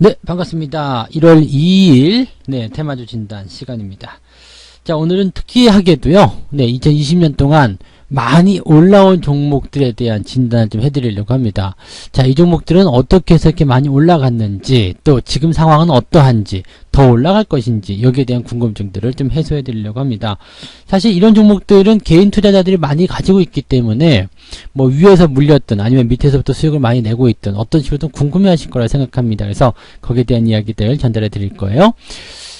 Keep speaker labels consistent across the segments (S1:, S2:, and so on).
S1: 네, 반갑습니다. 1월 2일, 테마주 진단 시간입니다. 자, 오늘은 특이하게도요, 2020년 동안 많이 올라온 종목들에 대한 진단을 좀 해드리려고 합니다. 자, 이 종목들은 어떻게 해서 이렇게 많이 올라갔는지, 또 지금 상황은 어떠한지, 더 올라갈 것인지, 여기에 대한 궁금증들을 좀 해소해 드리려고 합니다. 사실 이런 종목들은 개인 투자자들이 많이 가지고 있기 때문에, 뭐 위에서 물렸든 아니면 밑에서부터 수익을 많이 내고 있든 어떤 식으로든 궁금해 하실 거라 생각합니다. 그래서 거기에 대한 이야기들 전달해 드릴 거예요.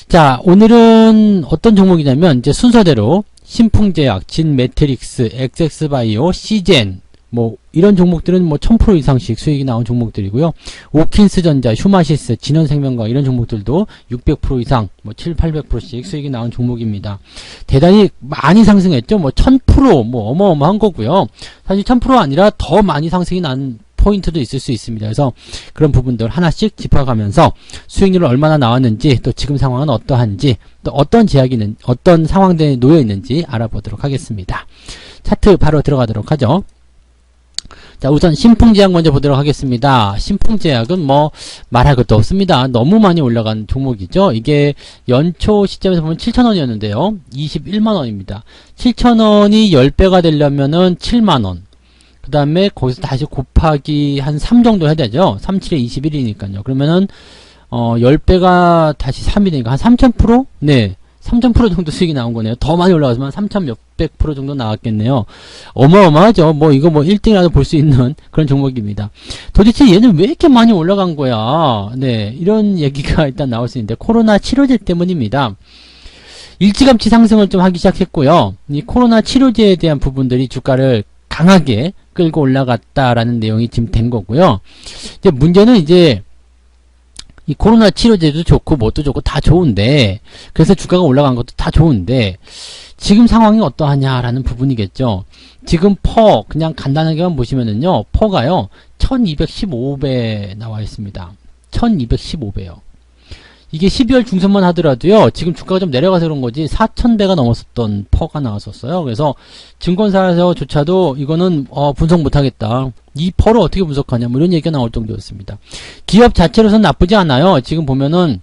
S1: 자, 오늘은 어떤 종목이냐면, 이제 순서대로, 신풍제약, 진매트릭스, 엑섹스바이오, 시젠, 뭐 이런 종목들은 뭐 1000% 이상씩 수익이 나온 종목들이고요. 오킨스전자, 휴마시스, 진원생명과 이런 종목들도 600% 이상, 뭐 700~800%씩 수익이 나온 종목입니다. 대단히 많이 상승했죠. 뭐 1000%, 뭐 어마어마한 거고요. 사실 1000% 아니라 더 많이 상승이 난 포인트도 있을 수 있습니다. 그래서 그런 부분들 하나씩 짚어가면서 수익률은 얼마나 나왔는지, 또 지금 상황은 어떠한지, 또 어떤 제약이 어떤 상황들에 놓여 있는지 알아보도록 하겠습니다. 차트 바로 들어가도록 하죠. 자, 우선 신풍제약 먼저 보도록 하겠습니다. 신풍제약은 뭐 말할 것도 없습니다. 너무 많이 올라간 종목이죠. 이게 연초 시점에서 보면 7,000원이었는데요. 21만원입니다. 7,000원이 10배가 되려면은 7만원. 그 다음에 거기서 다시 곱하기 한 3 정도 해야 되죠. 3, 7에 21이니까요. 그러면은 10배가 다시 3이니까 한 3000%? 네. 3000% 정도 수익이 나온 거네요. 더 많이 올라가지만 3000 몇백 프로 정도 나왔겠네요. 어마어마하죠. 뭐 이거 뭐 1등이라도 볼 수 있는 그런 종목입니다. 도대체 얘는 왜 이렇게 많이 올라간 거야? 네. 이런 얘기가 일단 나올 수 있는데, 코로나 치료제 때문입니다. 일찌감치 상승을 좀 하기 시작했고요. 이 코로나 치료제에 대한 부분들이 주가를 강하게 끌고 올라갔다라는 내용이 지금 된 거고요. 이제 문제는 이제 이 코로나 치료제도 좋고 뭣도 좋고 다 좋은데, 그래서 주가가 올라간 것도 다 좋은데 지금 상황이 어떠하냐라는 부분이겠죠. 지금 퍼 그냥 간단하게만 보시면은요, 퍼가요 1215배 나와 있습니다. 1215배요. 이게 12월 중순만 하더라도요, 지금 주가가 좀 내려가서 그런 거지 4000배가 넘었었던 퍼가 나왔었어요. 그래서 증권사에서조차도 이거는 분석 못하겠다, 이 퍼를 어떻게 분석하냐, 뭐 이런 얘기가 나올 정도였습니다. 기업 자체로서는 나쁘지 않아요. 지금 보면은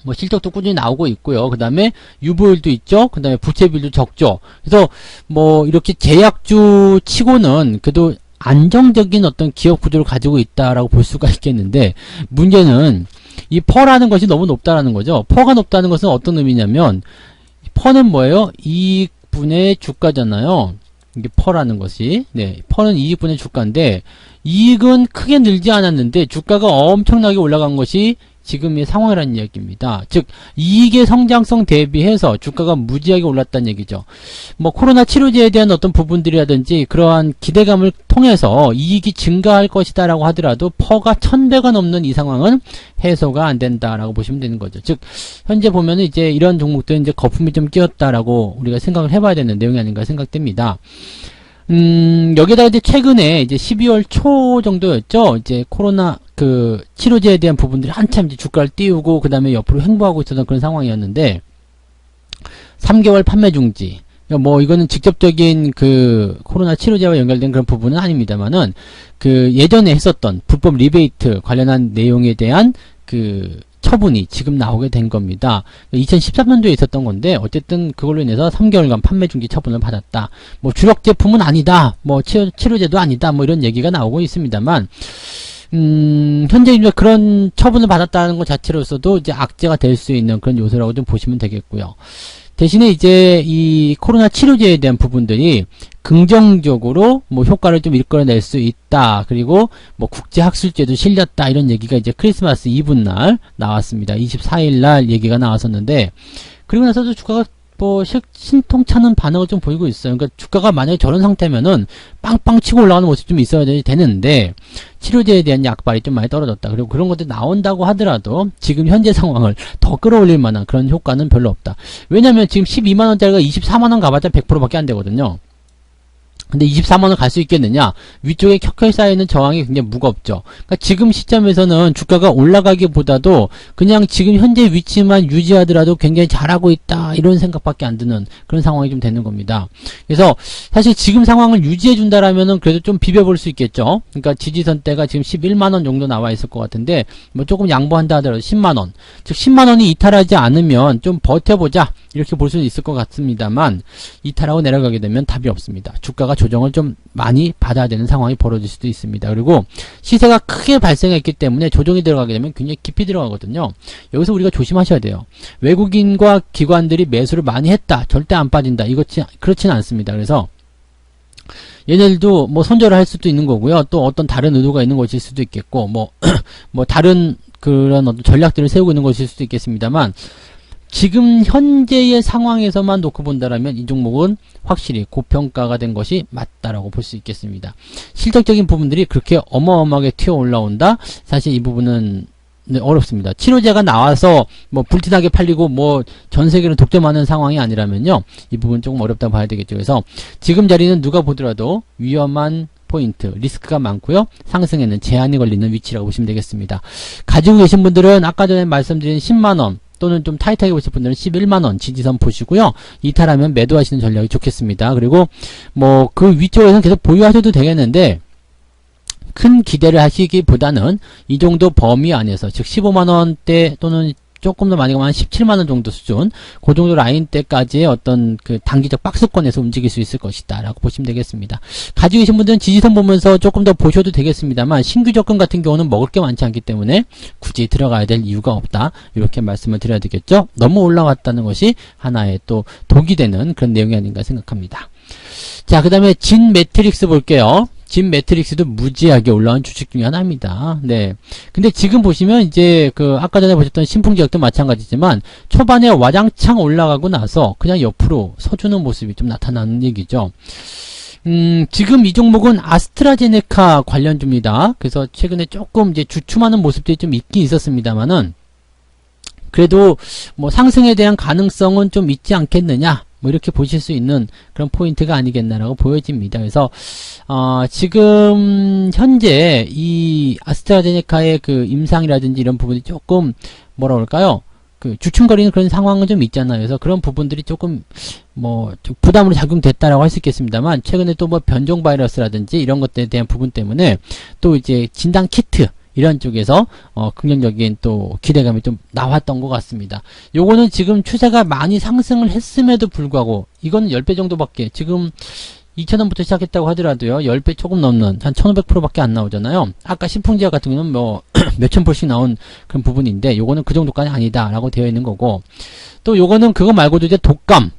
S1: 뭐 실적도 꾸준히 나오고 있고요. 그 다음에 유보율도 있죠. 그 다음에 부채비율도 적죠. 그래서 뭐 이렇게 제약주 치고는 그래도 안정적인 어떤 기업 구조를 가지고 있다라고 볼 수가 있겠는데, 문제는 이 퍼라는 것이 너무 높다라는 거죠. 퍼가 높다는 것은 어떤 의미냐면, 퍼는 뭐예요? 이익분의 주가잖아요. 이게 퍼라는 것이. 네, 퍼는 이익분의 주가인데, 이익은 크게 늘지 않았는데 주가가 엄청나게 올라간 것이 지금의 상황이라는 이야기입니다. 즉, 이익의 성장성 대비해서 주가가 무지하게 올랐다는 얘기죠. 뭐 코로나 치료제에 대한 어떤 부분들이라든지 그러한 기대감을 통해서 이익이 증가할 것이다 라고 하더라도 퍼가 1000배가 넘는 이 상황은 해소가 안 된다라고 보시면 되는 거죠. 즉, 현재 보면은 이제 이런 종목들은 이제 거품이 좀 끼었다라고 우리가 생각을 해봐야 되는 내용이 아닌가 생각됩니다. 여기다가 이제 최근에 이제 12월 초 정도였죠. 이제 코로나 치료제에 대한 부분들이 한참 이제 주가를 띄우고 그 다음에 옆으로 횡보하고 있었던 그런 상황이었는데, 3개월 판매 중지. 뭐 이거는 직접적인 코로나 치료제와 연결된 그런 부분은 아닙니다만은, 예전에 했었던 불법 리베이트 관련한 내용에 대한 처분이 지금 나오게 된 겁니다. 2013년도에 있었던 건데, 어쨌든 그걸로 인해서 3개월간 판매 중지 처분을 받았다. 뭐 주력 제품은 아니다. 뭐 치료제도 아니다. 뭐 이런 얘기가 나오고 있습니다만, 현재 이제 그런 처분을 받았다는 것 자체로서도 이제 악재가 될 수 있는 그런 요소라고 좀 보시면 되겠고요. 대신에 이제 이 코로나 치료제에 대한 부분들이 긍정적으로 뭐 효과를 좀 이끌어낼 수 있다. 그리고 뭐 국제학술제도 실렸다. 이런 얘기가 이제 크리스마스 이브날 나왔습니다. 24일날 얘기가 나왔었는데, 그리고 나서도 주가가 뭐 신통찮은 반응을 좀 보이고 있어요. 그러니까 주가가 만약에 저런 상태면은 빵빵 치고 올라가는 모습이 좀 있어야 되는데, 치료제에 대한 약발이 좀 많이 떨어졌다. 그리고 그런 것들이 나온다고 하더라도 지금 현재 상황을 더 끌어올릴 만한 그런 효과는 별로 없다. 왜냐면 지금 12만원짜리가 24만원 가봤자 100%밖에 안 되거든요. 근데 23만원 갈 수 있겠느냐? 위쪽에 켜켜이 쌓여있는 저항이 굉장히 무겁죠. 그러니까 지금 시점에서는 주가가 올라가기보다도 그냥 지금 현재 위치만 유지하더라도 굉장히 잘하고 있다, 이런 생각밖에 안 드는 그런 상황이 좀 되는 겁니다. 그래서 사실 지금 상황을 유지해준다라면은 그래도 좀 비벼볼 수 있겠죠. 그러니까 지지선대가 지금 11만원 정도 나와 있을 것 같은데, 뭐 조금 양보한다 하더라도 10만원. 즉 10만원이 이탈하지 않으면 좀 버텨보자, 이렇게 볼 수는 있을 것 같습니다만, 이탈하고 내려가게 되면 답이 없습니다. 주가가 조정을 좀 많이 받아야 되는 상황이 벌어질 수도 있습니다. 그리고 시세가 크게 발생했기 때문에 조정이 들어가게 되면 굉장히 깊이 들어가거든요. 여기서 우리가 조심하셔야 돼요. 외국인과 기관들이 매수를 많이 했다, 절대 안 빠진다, 그렇지는 않습니다. 그래서 얘네들도 뭐 손절을 할 수도 있는 거고요. 또 어떤 다른 의도가 있는 것일 수도 있겠고, 뭐 다른 그런 어떤 전략들을 세우고 있는 것일 수도 있겠습니다만, 지금 현재의 상황에서만 놓고 본다라면 이 종목은 확실히 고평가가 된 것이 맞다라고 볼 수 있겠습니다. 실적적인 부분들이 그렇게 어마어마하게 튀어 올라온다? 사실 이 부분은 어렵습니다. 치료제가 나와서 뭐 불티나게 팔리고 뭐 전 세계를 독점하는 상황이 아니라면요, 이 부분 조금 어렵다고 봐야 되겠죠. 그래서 지금 자리는 누가 보더라도 위험한 포인트, 리스크가 많고요, 상승에는 제한이 걸리는 위치라고 보시면 되겠습니다. 가지고 계신 분들은 아까 전에 말씀드린 10만원 또는 좀 타이트하게 보실 분들은 11만원 지지선 보시고요, 이탈하면 매도하시는 전략이 좋겠습니다. 그리고 뭐 그 위쪽에서는 계속 보유하셔도 되겠는데, 큰 기대를 하시기보다는 이 정도 범위 안에서, 즉 15만원대 또는 조금 더 많이 가면 17만원 정도 수준, 그 정도 라인대까지의 어떤 그 단기적 박스권에서 움직일 수 있을 것이다 라고 보시면 되겠습니다. 가지고 계신 분들은 지지선 보면서 조금 더 보셔도 되겠습니다만, 신규 접근 같은 경우는 먹을 게 많지 않기 때문에 굳이 들어가야 될 이유가 없다, 이렇게 말씀을 드려야 되겠죠. 너무 올라왔다는 것이 하나의 또 독이 되는 그런 내용이 아닌가 생각합니다. 자, 그 다음에 진 매트릭스 볼게요. 진 매트릭스도 무지하게 올라온 주식 중에 하나입니다. 네. 근데 지금 보시면 이제 그 아까 전에 보셨던 신풍지역도 마찬가지지만 초반에 와장창 올라가고 나서 그냥 옆으로 서주는 모습이 좀 나타나는 얘기죠. 지금 이 종목은 아스트라제네카 관련주입니다. 그래서 최근에 조금 이제 주춤하는 모습들이 좀 있긴 있었습니다만은, 그래도 뭐 상승에 대한 가능성은 좀 있지 않겠느냐, 뭐 이렇게 보실 수 있는 그런 포인트가 아니겠나라고 보여집니다. 그래서 지금 현재 이 아스트라제네카의 그 임상이라든지 이런 부분이 조금 뭐라 그럴까요? 그 주춤거리는 그런 상황은 좀 있잖아요. 그래서 그런 부분들이 조금 뭐 좀 부담으로 작용됐다라고 할 수 있겠습니다만, 최근에 또 뭐 변종 바이러스라든지 이런 것들에 대한 부분 때문에 또 이제 진단 키트 이런 쪽에서 긍정적인 또 기대감이 좀 나왔던 것 같습니다. 요거는 지금 추세가 많이 상승을 했음에도 불구하고, 이건 10배 정도밖에, 지금 2,000원부터 시작했다고 하더라도요, 10배 조금 넘는 한 1,500%밖에 안 나오잖아요. 아까 신풍지역 같은 경우는 뭐 몇천 불씩 나온 그런 부분인데, 요거는 그 정도까지 아니다 라고 되어 있는 거고, 또 요거는 그거 말고도 이제 독감,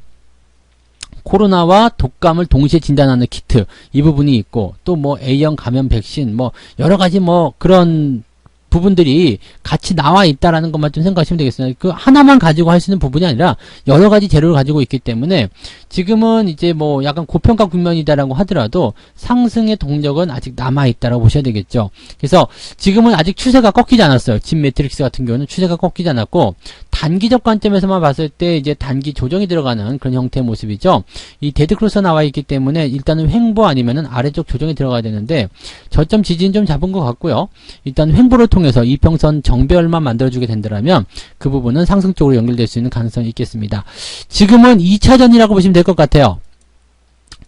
S1: 코로나와 독감을 동시에 진단하는 키트, 이 부분이 있고, 또 뭐 A형 감염 백신, 뭐 여러 가지 뭐 그런 부분들이 같이 나와 있다라는 것만 좀 생각하시면 되겠습니다. 그 하나만 가지고 할 수 있는 부분이 아니라 여러 가지 재료를 가지고 있기 때문에, 지금은 이제 뭐 약간 고평가 국면이다라고 하더라도 상승의 동력은 아직 남아 있다라고 보셔야 되겠죠. 그래서 지금은 아직 추세가 꺾이지 않았어요. 진 매트릭스 같은 경우는 추세가 꺾이지 않았고, 단기적 관점에서만 봤을 때 이제 단기 조정이 들어가는 그런 형태의 모습이죠. 이 데드크로스 나와 있기 때문에 일단은 횡보 아니면은 아래쪽 조정이 들어가야 되는데, 저점 지지는 좀 잡은 것 같고요. 일단 횡보를 통해서 이평선 정배열만 만들어주게 된다면 그 부분은 상승 쪽으로 연결될 수 있는 가능성이 있겠습니다. 지금은 2차전이라고 보시면 될 것 같아요.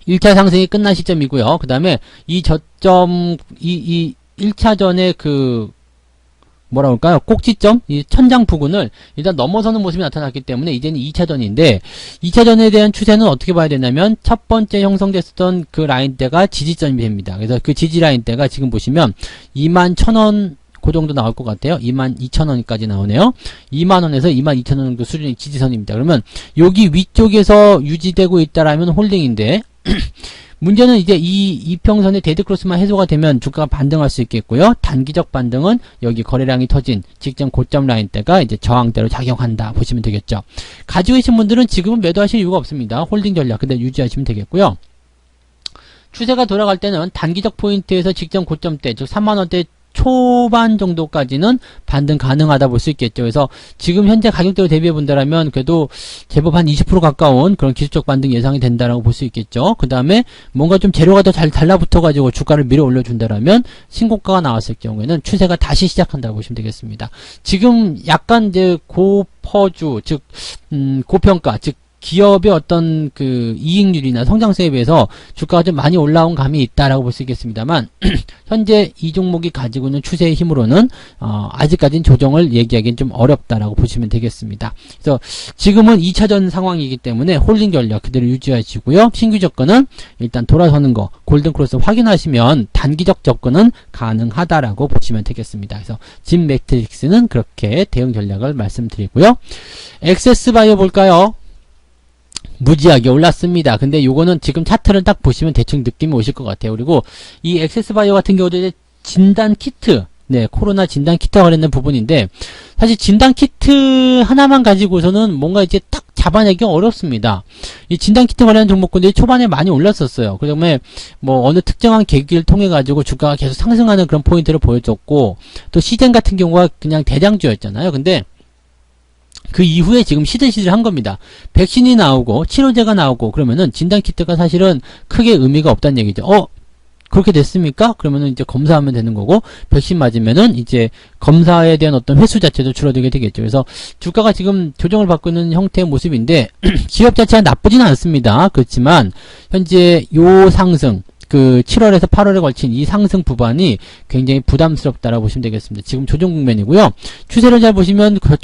S1: 1차 상승이 끝난 시점이고요. 그 다음에 이 저점, 이 1차전의 그 뭐라 그럴까요? 꼭지점, 이 천장 부근을 일단 넘어서는 모습이 나타났기 때문에 이제는 2차전인데, 2차전에 대한 추세는 어떻게 봐야 되냐면, 첫 번째 형성됐었던 그 라인대가 지지점이 됩니다. 그래서 그 지지 라인대가 지금 보시면 21,000원 그 정도 나올 것 같아요. 22,000원까지 나오네요. 2만원에서 22,000원 정도 수준의 지지선입니다. 그러면 여기 위쪽에서 유지되고 있다라면 홀딩인데, 문제는 이제 이 이평선의 데드크로스만 해소가 되면 주가가 반등할 수 있겠고요. 단기적 반등은 여기 거래량이 터진 직전 고점 라인대가 이제 저항대로 작용한다 보시면 되겠죠. 가지고 계신 분들은 지금은 매도하실 이유가 없습니다. 홀딩 전략 그대로 유지하시면 되겠고요. 추세가 돌아갈 때는 단기적 포인트에서 직전 고점대, 즉 3만원대 초반 정도까지는 반등 가능하다 볼 수 있겠죠. 그래서 지금 현재 가격대로 대비해 본다라면 그래도 제법 한 20% 가까운 그런 기술적 반등 예상이 된다라고 볼 수 있겠죠. 그 다음에 뭔가 좀 재료가 더 잘 달라붙어 가지고 주가를 밀어 올려준다라면 신고가가 나왔을 경우에는 추세가 다시 시작한다고 보시면 되겠습니다. 지금 약간 이제 고퍼주, 즉 고평가, 즉 기업의 어떤 그 이익률이나 성장성에 비해서 주가가 좀 많이 올라온 감이 있다라고 볼 수 있겠습니다만 현재 이 종목이 가지고 있는 추세의 힘으로는 아직까지는 조정을 얘기하기는 좀 어렵다라고 보시면 되겠습니다. 그래서 지금은 2차전 상황이기 때문에 홀딩 전략 그대로 유지하시고요. 신규 접근은 일단 돌아서는 거 골든크로스 확인하시면 단기적 접근은 가능하다라고 보시면 되겠습니다. 그래서 진 매트릭스는 그렇게 대응 전략을 말씀드리고요. 엑세스바이오 볼까요? 무지하게 올랐습니다. 근데 요거는 지금 차트를 딱 보시면 대충 느낌이 오실 것 같아요. 그리고 이 엑세스바이오 같은 경우도 이제 진단 키트, 네, 코로나 진단 키트와 관련된 부분인데, 사실 진단 키트 하나만 가지고서는 뭔가 이제 딱 잡아내기 어렵습니다. 이 진단 키트 관련 종목군들이 초반에 많이 올랐었어요. 그 다음에 뭐 어느 특정한 계기를 통해 가지고 주가가 계속 상승하는 그런 포인트를 보여줬고, 또 시젠 같은 경우가 그냥 대장주였잖아요. 근데 그 이후에 지금 시들시들한 겁니다. 백신이 나오고 치료제가 나오고 그러면은 진단키트가 사실은 크게 의미가 없다는 얘기죠. 그렇게 됐습니까? 그러면은 이제 검사하면 되는 거고, 백신 맞으면은 이제 검사에 대한 어떤 횟수 자체도 줄어들게 되겠죠. 그래서 주가가 지금 조정을 받고 있는 형태의 모습인데 기업 자체가 나쁘지는 않습니다. 그렇지만 현재 요 상승, 그 7월에서 8월에 걸친 이 상승 구간이 굉장히 부담스럽다라고 보시면 되겠습니다. 지금 조정 국면이고요. 추세를 잘 보시면 그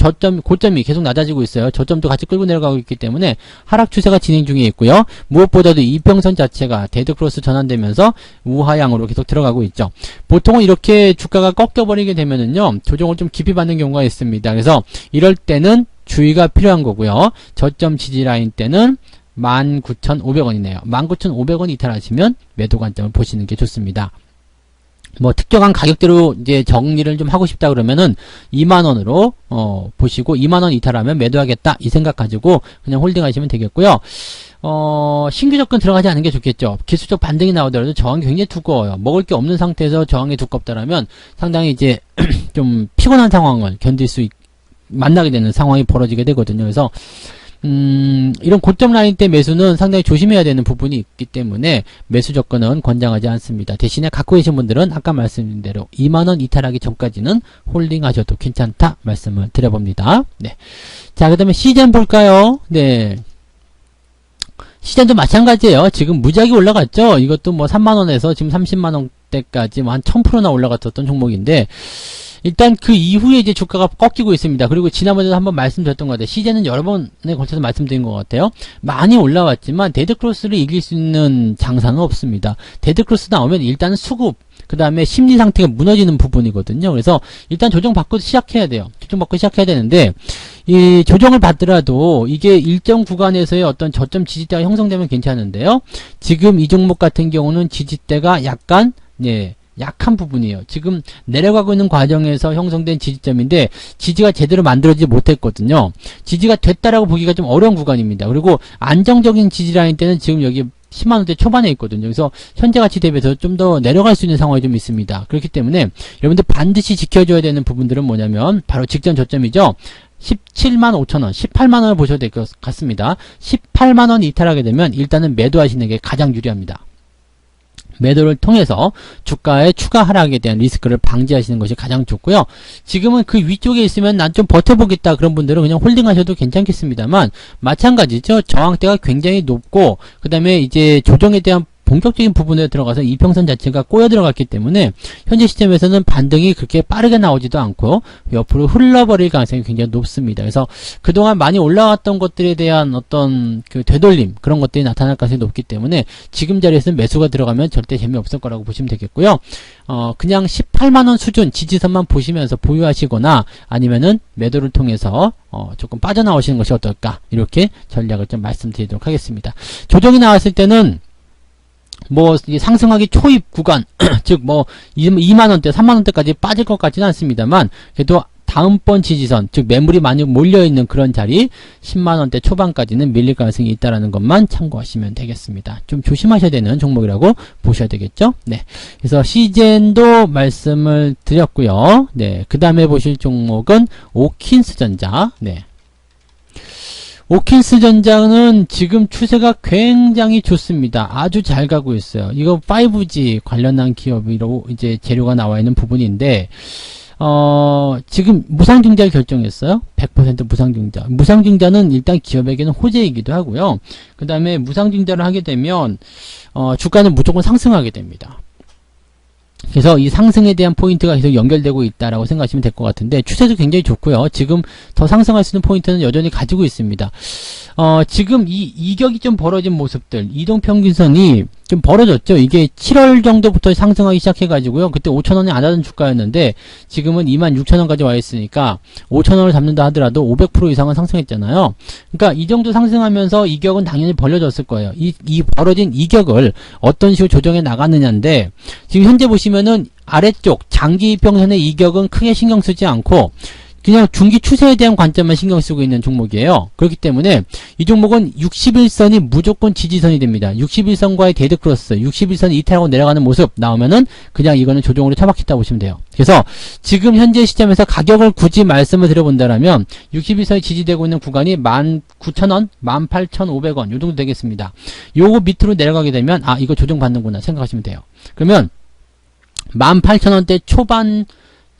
S1: 고점이 계속 낮아지고 있어요. 저점도 같이 끌고 내려가고 있기 때문에 하락 추세가 진행 중에 있고요. 무엇보다도 이평선 자체가 데드크로스 전환되면서 우하향으로 계속 들어가고 있죠. 보통은 이렇게 주가가 꺾여버리게 되면은요, 조정을 좀 깊이 받는 경우가 있습니다. 그래서 이럴 때는 주의가 필요한 거고요. 저점 지지 라인 때는 19,500원이네요. 19,500원 이탈하시면 매도 관점을 보시는 게 좋습니다. 뭐 특정한 가격대로 이제 정리를 좀 하고 싶다 그러면은 2만원으로 보시고 2만원 이탈하면 매도하겠다 이 생각 가지고 그냥 홀딩 하시면 되겠고요. 신규 접근 들어가지 않는 게 좋겠죠. 기술적 반등이 나오더라도 저항이 굉장히 두꺼워요. 먹을 게 없는 상태에서 저항이 두껍다라면 상당히 이제 좀 피곤한 상황을 견딜 수 만나게 되는 상황이 벌어지게 되거든요. 그래서 이런 고점 라인 때 매수는 상당히 조심해야 되는 부분이 있기 때문에 매수 조건은 권장하지 않습니다. 대신에 갖고 계신 분들은 아까 말씀드린 대로 2만원 이탈하기 전까지는 홀딩 하셔도 괜찮다 말씀을 드려봅니다. 네. 자, 그 다음에 시젠 볼까요? 네. 시젠도 마찬가지예요. 지금 무지하게 올라갔죠? 이것도 뭐 3만원에서 지금 30만원대까지 뭐 한 1000%나 올라갔었던 종목인데, 일단 그 이후에 이제 주가가 꺾이고 있습니다. 그리고 지난번에도 한번 말씀드렸던 것 같아요. 시제는 여러 번에 걸쳐서 말씀드린 것 같아요. 많이 올라왔지만 데드크로스를 이길 수 있는 장사는 없습니다. 데드크로스 나오면 일단은 수급, 그 다음에 심리 상태가 무너지는 부분이거든요. 그래서 일단 조정받고 시작해야 돼요. 조정받고 시작해야 되는데, 이 조정을 받더라도 이게 일정 구간에서의 어떤 저점 지지대가 형성되면 괜찮은데요. 지금 이 종목 같은 경우는 지지대가 약간, 네, 약한 부분이에요. 지금 내려가고 있는 과정에서 형성된 지지점인데 지지가 제대로 만들어지지 못했거든요. 지지가 됐다라고 보기가 좀 어려운 구간입니다. 그리고 안정적인 지지 라인 때는 지금 여기 10만원대 초반에 있거든요. 그래서 현재 가치 대비해서 좀 더 내려갈 수 있는 상황이 좀 있습니다. 그렇기 때문에 여러분들 반드시 지켜줘야 되는 부분들은 뭐냐면 바로 직전 저점이죠. 17만 5천원, 18만원을 보셔도 될 것 같습니다. 18만원 이탈하게 되면 일단은 매도하시는 게 가장 유리합니다. 매도를 통해서 주가의 추가 하락에 대한 리스크를 방지하시는 것이 가장 좋고요. 지금은 그 위쪽에 있으면 난 좀 버텨보겠다 그런 분들은 그냥 홀딩 하셔도 괜찮겠습니다만, 마찬가지죠. 저항대가 굉장히 높고 그 다음에 이제 조정에 대한 본격적인 부분에 들어가서 이평선 자체가 꼬여 들어갔기 때문에 현재 시점에서는 반등이 그렇게 빠르게 나오지도 않고 옆으로 흘러버릴 가능성이 굉장히 높습니다. 그래서 그동안 많이 올라왔던 것들에 대한 어떤 그 되돌림, 그런 것들이 나타날 가능성이 높기 때문에 지금 자리에서는 매수가 들어가면 절대 재미없을 거라고 보시면 되겠고요. 그냥 18만원 수준 지지선만 보시면서 보유하시거나 아니면은 매도를 통해서 조금 빠져나오시는 것이 어떨까, 이렇게 전략을 좀 말씀드리도록 하겠습니다. 조정이 나왔을 때는 뭐 상승하기 초입 구간 즉 뭐 2만원대 3만원대까지 빠질 것 같지는 않습니다만, 그래도 다음번 지지선, 즉 매물이 많이 몰려있는 그런 자리 10만원대 초반까지는 밀릴 가능성이 있다는 것만 참고하시면 되겠습니다. 좀 조심하셔야 되는 종목이라고 보셔야 되겠죠. 네, 그래서 시젠도 말씀을 드렸고요. 네, 그 다음에 보실 종목은 오킨스전자. 네, 오킨스전자는 지금 추세가 굉장히 좋습니다. 아주 잘 가고 있어요. 이거 5G 관련한 기업으로 이제 재료가 나와 있는 부분인데, 지금 무상증자를 결정했어요. 100% 무상증자. 무상증자는 일단 기업에게는 호재이기도 하고요. 그 다음에 무상증자를 하게 되면, 주가는 무조건 상승하게 됩니다. 그래서 이 상승에 대한 포인트가 계속 연결되고 있다라고 생각하시면 될 것 같은데, 추세도 굉장히 좋고요. 지금 더 상승할 수 있는 포인트는 여전히 가지고 있습니다. 지금 이 이격이 좀 벌어진 모습들, 이동평균선이 좀 벌어졌죠. 이게 7월 정도부터 상승하기 시작해가지고요. 그때 5,000원이 안 하던 주가였는데, 지금은 26,000원까지 와 있으니까, 5,000원을 잡는다 하더라도 500% 이상은 상승했잖아요. 그러니까 이 정도 상승하면서 이격은 당연히 벌려졌을 거예요. 이 벌어진 이격을 어떤 식으로 조정해 나갔느냐인데, 지금 현재 보시면은 아래쪽 장기 이평선의 이격은 크게 신경 쓰지 않고, 그냥 중기 추세에 대한 관점만 신경 쓰고 있는 종목이에요. 그렇기 때문에 이 종목은 61선이 무조건 지지선이 됩니다. 61선과의 데드크로스, 61선이 이탈하고 내려가는 모습 나오면은 그냥 이거는 조정으로 처박혔다 보시면 돼요. 그래서 지금 현재 시점에서 가격을 굳이 말씀을 드려본다라면 61선이 지지되고 있는 구간이 19,000원, 18,500원 요 정도 되겠습니다. 요거 밑으로 내려가게 되면 아 이거 조정받는구나 생각하시면 돼요. 그러면 18,000원대 초반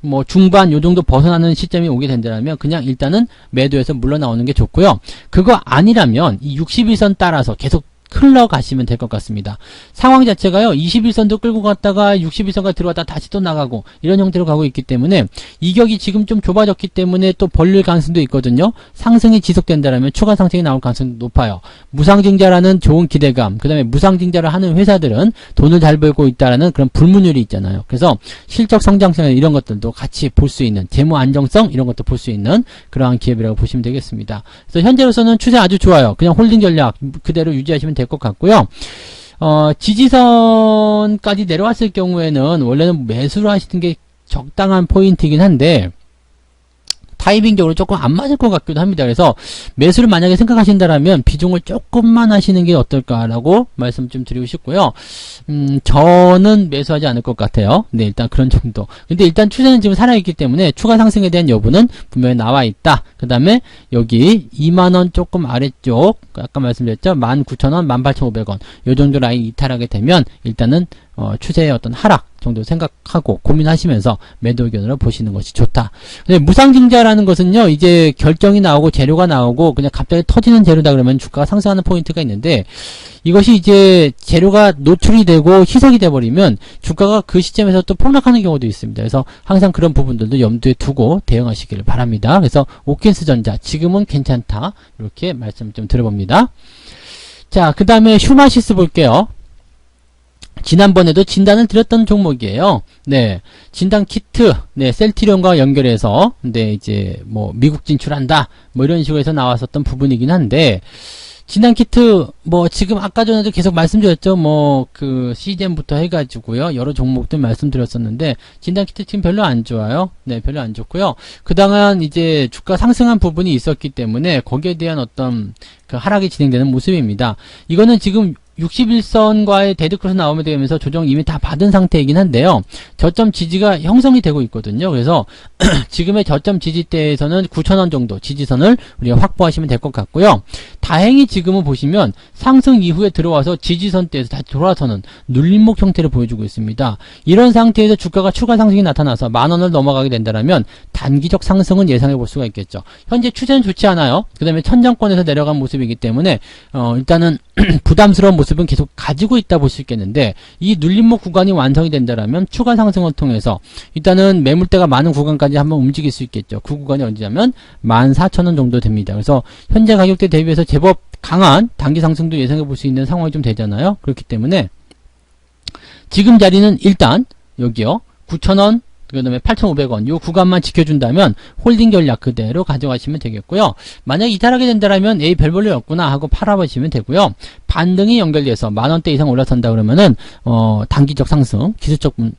S1: 뭐 중반 요 정도 벗어나는 시점이 오게 된다면 그냥 일단은 매도해서 물러나오는 게 좋고요. 그거 아니라면 이 61선 따라서 계속 흘러가시면 될 것 같습니다. 상황 자체가요. 21선도 끌고 갔다가 61선까지 들어갔다 다시 또 나가고 이런 형태로 가고 있기 때문에 이격이 지금 좀 좁아졌기 때문에 또 벌릴 가능성도 있거든요. 상승이 지속된다면 추가 상승이 나올 가능성도 높아요. 무상증자라는 좋은 기대감, 그 다음에 무상증자를 하는 회사들은 돈을 잘 벌고 있다라는 그런 불문율이 있잖아요. 그래서 실적 성장성 이런 것들도 같이 볼 수 있는 재무 안정성 이런 것도 볼 수 있는 그러한 기업이라고 보시면 되겠습니다. 그래서 현재로서는 추세 아주 좋아요. 그냥 홀딩 전략 그대로 유지하시면 될 것 같고요. 지지선까지 내려왔을 경우에는 원래는 매수를 하시는 게 적당한 포인트이긴 한데 타이밍적으로 조금 안 맞을 것 같기도 합니다. 그래서 매수를 만약에 생각하신다라면 비중을 조금만 하시는 게 어떨까라고 말씀 좀 드리고 싶고요. 저는 매수하지 않을 것 같아요. 네, 일단 그런 정도. 근데 일단 추세는 지금 살아있기 때문에 추가 상승에 대한 여부는 분명히 나와 있다. 그 다음에 여기 2만원 조금 아래쪽 아까 말씀드렸죠. 19,000원, 18,500원 요 정도 라인 이탈하게 되면 일단은 추세의 어떤 하락 정도 생각하고 고민하시면서 매도 의견으로 보시는 것이 좋다. 근데 무상증자라는 것은요, 이제 결정이 나오고 재료가 나오고 그냥 갑자기 터지는 재료다 그러면 주가가 상승하는 포인트가 있는데 이것이 이제 재료가 노출이 되고 희석이 돼버리면 주가가 그 시점에서 또 폭락하는 경우도 있습니다. 그래서 항상 그런 부분들도 염두에 두고 대응하시기를 바랍니다. 그래서 오킨스전자 지금은 괜찮다. 이렇게 말씀 좀 들어봅니다. 자, 그 다음에 슈마시스 볼게요. 지난번에도 진단을 드렸던 종목이에요. 네. 진단 키트, 네, 셀트리온과 연결해서, 네, 이제, 뭐, 미국 진출한다, 뭐, 이런 식으로 해서 나왔었던 부분이긴 한데, 진단 키트, 뭐, 지금 아까 전에도 계속 말씀드렸죠. 뭐, 시젠부터 해가지고요. 여러 종목들 말씀드렸었는데, 진단 키트 지금 별로 안 좋아요. 네, 별로 안 좋고요. 그동안 이제 주가 상승한 부분이 있었기 때문에, 거기에 대한 어떤, 하락이 진행되는 모습입니다. 이거는 지금, 61선과의 데드크로스 나오면 되면서 조정 이미 다 받은 상태이긴 한데요. 저점 지지가 형성이 되고 있거든요. 그래서 지금의 저점 지지대에서는 9,000원 정도 지지선을 우리가 확보하시면 될 것 같고요. 다행히 지금은 보시면 상승 이후에 들어와서 지지선대에서 다시 돌아서는 눌림목 형태를 보여주고 있습니다. 이런 상태에서 주가가 추가 상승이 나타나서 만원을 넘어가게 된다면 단기적 상승은 예상해 볼 수가 있겠죠. 현재 추세는 좋지 않아요. 그 다음에 천장권에서 내려간 모습이기 때문에 일단은 부담스러운 모습은 계속 가지고 있다 볼 수 있겠는데 이 눌림목 구간이 완성이 된다면 추가 상승을 통해서 일단은 매물대가 많은 구간까지 한번 움직일 수 있겠죠. 그 구간이 언제냐면 14,000원 정도 됩니다. 그래서 현재 가격대 대비해서 제법 강한 단기 상승도 예상해 볼 수 있는 상황이 좀 되잖아요. 그렇기 때문에 지금 자리는 일단 여기요. 9,000원 그 다음에 8,500원 요 구간만 지켜준다면 홀딩 전략 그대로 가져가시면 되겠고요. 만약 이탈하게 된다면 에이 별 볼일 없구나 하고 팔아보시면 되고요. 반등이 연결돼서 만원대 이상 올라선다 그러면은 단기적 상승,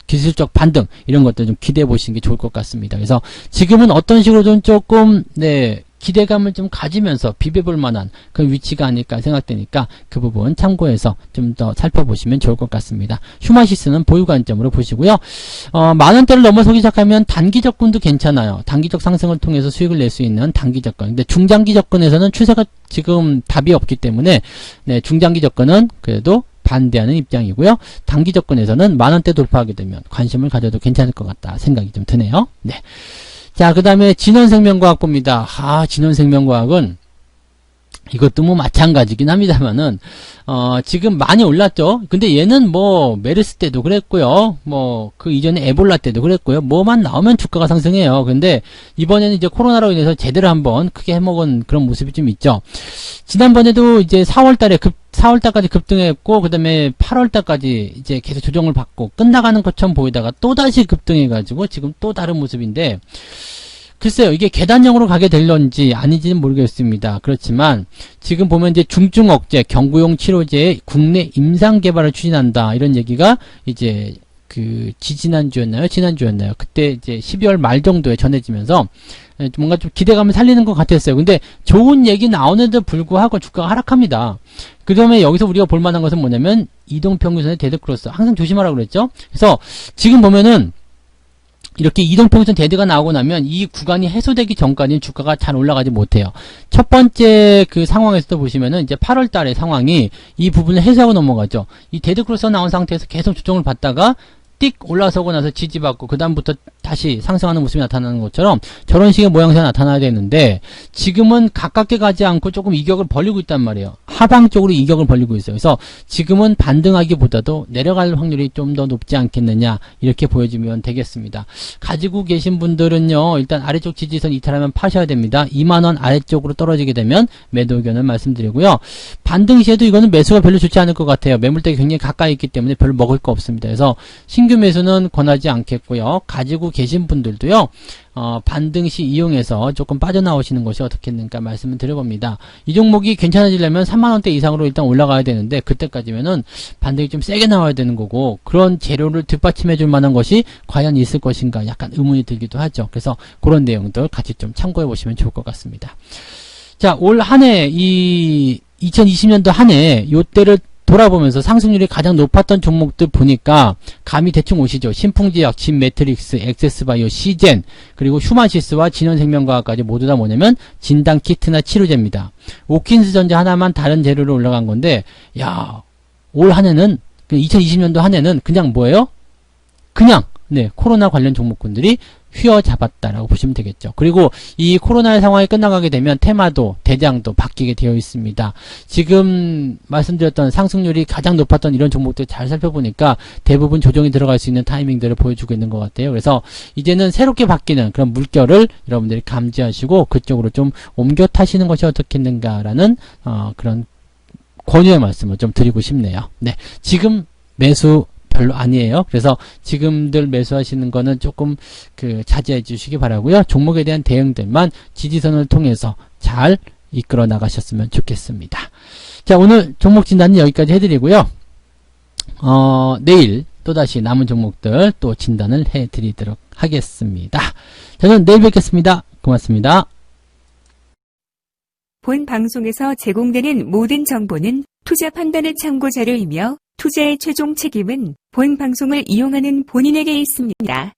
S1: 기술적 반등 이런 것들 좀 기대해 보시는 게 좋을 것 같습니다. 그래서 지금은 어떤 식으로 좀 조금 기대감을 좀 가지면서 비벼볼 만한 그런 위치가 아닐까 생각되니까 그 부분 참고해서 좀 더 살펴보시면 좋을 것 같습니다. 휴마시스는 보유 관점으로 보시고요. 만원대를 넘어서기 시작하면 단기 접근도 괜찮아요. 단기적 상승을 통해서 수익을 낼 수 있는 단기 접근. 근데 중장기 접근에서는 추세가 지금 답이 없기 때문에 중장기 접근은 그래도 반대하는 입장이고요. 단기 접근에서는 만원대 돌파하게 되면 관심을 가져도 괜찮을 것 같다 생각이 좀 드네요. 네. 자, 그 다음에 진원생명과학 봅니다. 진원생명과학은 이것도 뭐 마찬가지긴 합니다만은 지금 많이 올랐죠. 근데 얘는 뭐 메르스 때도 그랬고요. 뭐 그 이전에 에볼라 때도 그랬고요. 뭐만 나오면 주가가 상승해요. 근데 이번에는 이제 코로나로 인해서 제대로 한번 크게 해먹은 그런 모습이 좀 있죠. 지난번에도 이제 4월달까지 급등했고, 그 다음에 8월달까지 이제 계속 조정을 받고 끝나가는 것처럼 보이다가 또다시 급등해가지고 지금 또 다른 모습인데, 글쎄요, 이게 계단형으로 가게 될런지 아닌지는 모르겠습니다. 그렇지만 지금 보면 이제 중증 억제, 경구용 치료제의 국내 임상 개발을 추진한다 이런 얘기가 이제 지난주였나요? 그때 이제 12월 말 정도에 전해지면서 뭔가 좀 기대감을 살리는 것 같았어요. 근데 좋은 얘기 나오는데도 불구하고 주가가 하락합니다. 그 다음에 여기서 우리가 볼 만한 것은 뭐냐면 이동평균선의 데드크로스. 항상 조심하라고 그랬죠? 그래서 지금 보면은 이렇게 이동평균선 데드가 나오고 나면 이 구간이 해소되기 전까지는 주가가 잘 올라가지 못해요. 첫 번째 그 상황에서도 보시면은 이제 8월 달의 상황이 이 부분을 해소하고 넘어가죠. 이 데드크로스가 나온 상태에서 계속 조정을 받다가 띡 올라서고 나서 지지받고 그 다음부터 다시 상승하는 모습이 나타나는 것처럼 저런 식의 모양새가 나타나야 되는데 지금은 가깝게 가지 않고 조금 이격을 벌리고 있단 말이에요. 하방 쪽으로 이격을 벌리고 있어요. 그래서 지금은 반등하기보다도 내려갈 확률이 좀 더 높지 않겠느냐 이렇게 보여지면 되겠습니다. 가지고 계신 분들은요, 일단 아래쪽 지지선 이탈하면 파셔야 됩니다. 2만원 아래쪽으로 떨어지게 되면 매도 의견을 말씀드리고요. 반등 시에도 이거는 매수가 별로 좋지 않을 것 같아요. 매물대가 굉장히 가까이 있기 때문에 별로 먹을 거 없습니다. 그래서 신규 매수는 권하지 않겠고요. 가지고 계신 분들도요, 반등 시 이용해서 조금 빠져나오시는 것이 어떻겠는가 말씀을 드려봅니다. 이 종목이 괜찮아지려면 3만원대 이상으로 일단 올라가야 되는데 그때까지면은 반등이 좀 세게 나와야 되는 거고, 그런 재료를 뒷받침해 줄 만한 것이 과연 있을 것인가 약간 의문이 들기도 하죠. 그래서 그런 내용들 같이 좀 참고해 보시면 좋을 것 같습니다. 자, 올 한 해, 2020년도 한 해 요때를 돌아보면서 상승률이 가장 높았던 종목들 보니까 감이 대충 오시죠. 신풍제약, 진매트릭스, 엑세스바이오, 시젠, 그리고 휴마시스와 진원생명과학까지 모두 다 뭐냐면 진단키트나 치료제입니다. 오킨스전자 하나만 다른 재료로 올라간 건데, 야, 올 한 해는 2020년도 한 해는 그냥 뭐예요? 그냥 코로나 관련 종목군들이 휘어잡았다라고 보시면 되겠죠. 그리고 이 코로나의 상황이 끝나가게 되면 테마도 대장도 바뀌게 되어 있습니다. 지금 말씀드렸던 상승률이 가장 높았던 이런 종목들 잘 살펴보니까 대부분 조정이 들어갈 수 있는 타이밍들을 보여주고 있는 것 같아요. 그래서 이제는 새롭게 바뀌는 그런 물결을 여러분들이 감지하시고 그쪽으로 좀 옮겨 타시는 것이 어떻겠는가라는 그런 권유의 말씀을 좀 드리고 싶네요. 네, 지금 매수 별로 아니에요. 그래서 지금들 매수하시는 거는 조금 자제해 주시기 바라고요. 종목에 대한 대응들만 지지선을 통해서 잘 이끌어 나가셨으면 좋겠습니다. 자, 오늘 종목 진단은 여기까지 해드리고요. 내일 또다시 남은 종목들 또 진단을 해드리도록 하겠습니다. 저는 내일 뵙겠습니다. 고맙습니다.
S2: 본 방송에서 제공되는 모든 정보는 투자 판단의 참고 자료이며 투자의 최종 책임은 본 방송을 이용하는 본인에게 있습니다.